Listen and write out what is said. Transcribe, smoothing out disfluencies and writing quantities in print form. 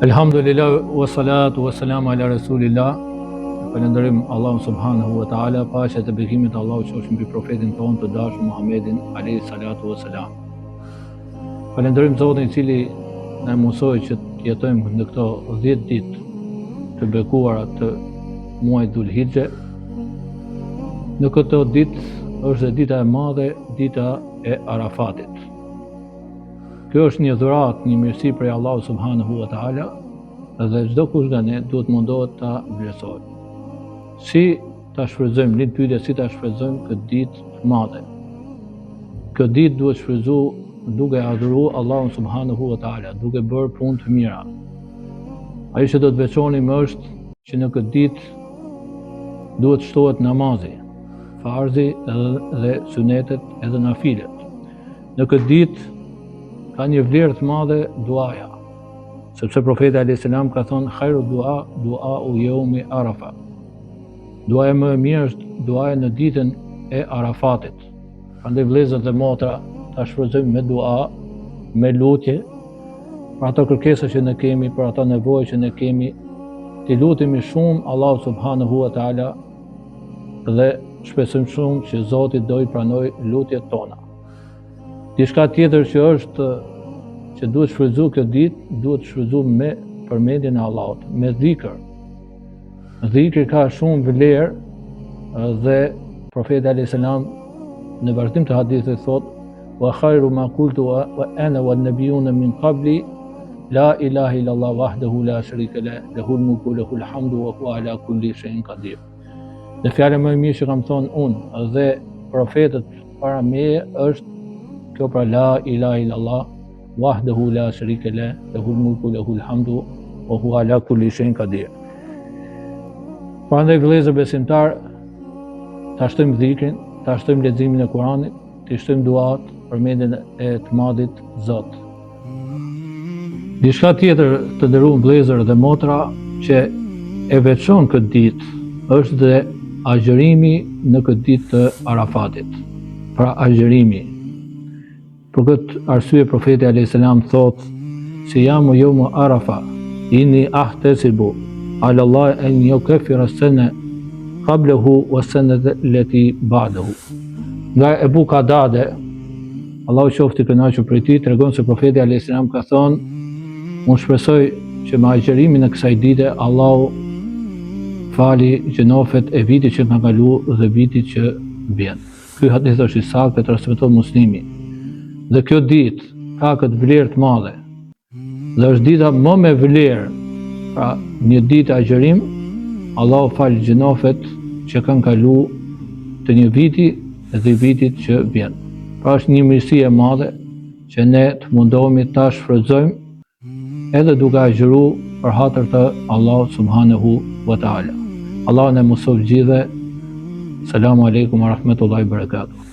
Elhamdulillah wa salatu wa salamu ala rasulillah. Falënderim Allahun subhanahu wa taala, paqja e bekimit të Allahut qofshin mbi profetin tonë të dashur Muhammedin alayhi salatu wa salam. Falënderim Zotin i cili na mësoi që të jetojmë në këto 10 ditë të bekuara të muajit Dhul-Hijhe. Në këto ditë është dita e madhe, dita e Arafatit. Kjo është një dhuratë, një mirësi prej Allahut subhanahu wa taala, dhe çdo kush nga ne duhet mundohet ta vlerësojë. Si ta shfrytëzojmë, një pyetje, si ta shfrytëzojmë këtë ditë të madhe? Këtë ditë duhet shfrytëzuar duke adhuruar Allahun subhanahu wa taala, duke bërë punë të mira. Ajo që do të veçonim është që në këtë ditë duhet shtohet namazi, farzi dhe sunetet edhe nafilet. Në këtë ditë ka një vlerë të madhe duaja, sepse profeti alayhis salam ka thonë khairu dua u yaumi Arafa. Duaja më e mirë është duaja në ditën e Arafatit. Prandaj vëllezër dhe motra, ta shfrytëzojmë me dua, me lutje për ato kërkesa që ne kemi, për ato nevojë që ne kemi, të lutemi shumë Allahu subhanahu wa taala dhe shpresojmë shumë që Zoti do i pranojë lutjet tona. Diçka tjetër që është që duhet shfrytëzuar këtë ditë, duhet shfrytëzuar me përmendjen e Allahut, me dhikr. Dhikri ka shumë vlerë dhe profeti alayhis salam në vazhdim të hadithit thotë: "Wa khairu ma qultu wa ana wan nabiyuna min qabli la ilaha illa Allah wahdahu la sharika lahu lahul mulku wa lahul hamdu wa huwa ala kulli shay'in qadir." Dhe fjala më e mirë që kam thonë unë dhe profetët para meje është kjo pra la ilaha illallah wahdahu la sharika lahu lahul mulku wa lahul hamdu wa huwa ala kulli shay'in qadir. Prandaj vëllezër besimtar, ta shtojmë dhikrin, ta shtojmë leximin e Kuranit, ta shtojmë duat, përmendjen e të madhit Zot. Diçka tjetër të nderuar vëllezër dhe motra që e veçon këtë ditë është dhe agjërimi në këtë ditë të Arafatit. Pra agjërimi. Për këtë arsye profeti alayhis salam thotë: "Siyamu yawm Arafa, inni ahtasibu ala Allah an yukaffira as-sana qablahu was-sanata allati ba'dahu." Nga Ebu Kadade, Allahu qoftë i kënaqur prej tij, tregon se profeti alayhis salam ka thonë: "Unë shpresoj që me agjërimin e kësaj dite Allahu fali gjunafet e vitit që ka kaluar dhe vitit që vjen." Ky hadith është i saktë, transmeton Muslimi. Dhe kjo ditë ka këtë vlerë të madhe. Dhe është dita më me vlerë. Pra, një ditë agjërim, Allahu fal gjunafet që kanë kaluar të një viti dhe vitit që vjen. Pra është një mirësi e madhe që ne të mundohemi ta shfrytëzojmë edhe duke agjëruar për hatër të Allahut subhanahu wa taala. Allahu na mësoj gjithë. Selamu alaikum wa rahmetullahi wa barakatuh.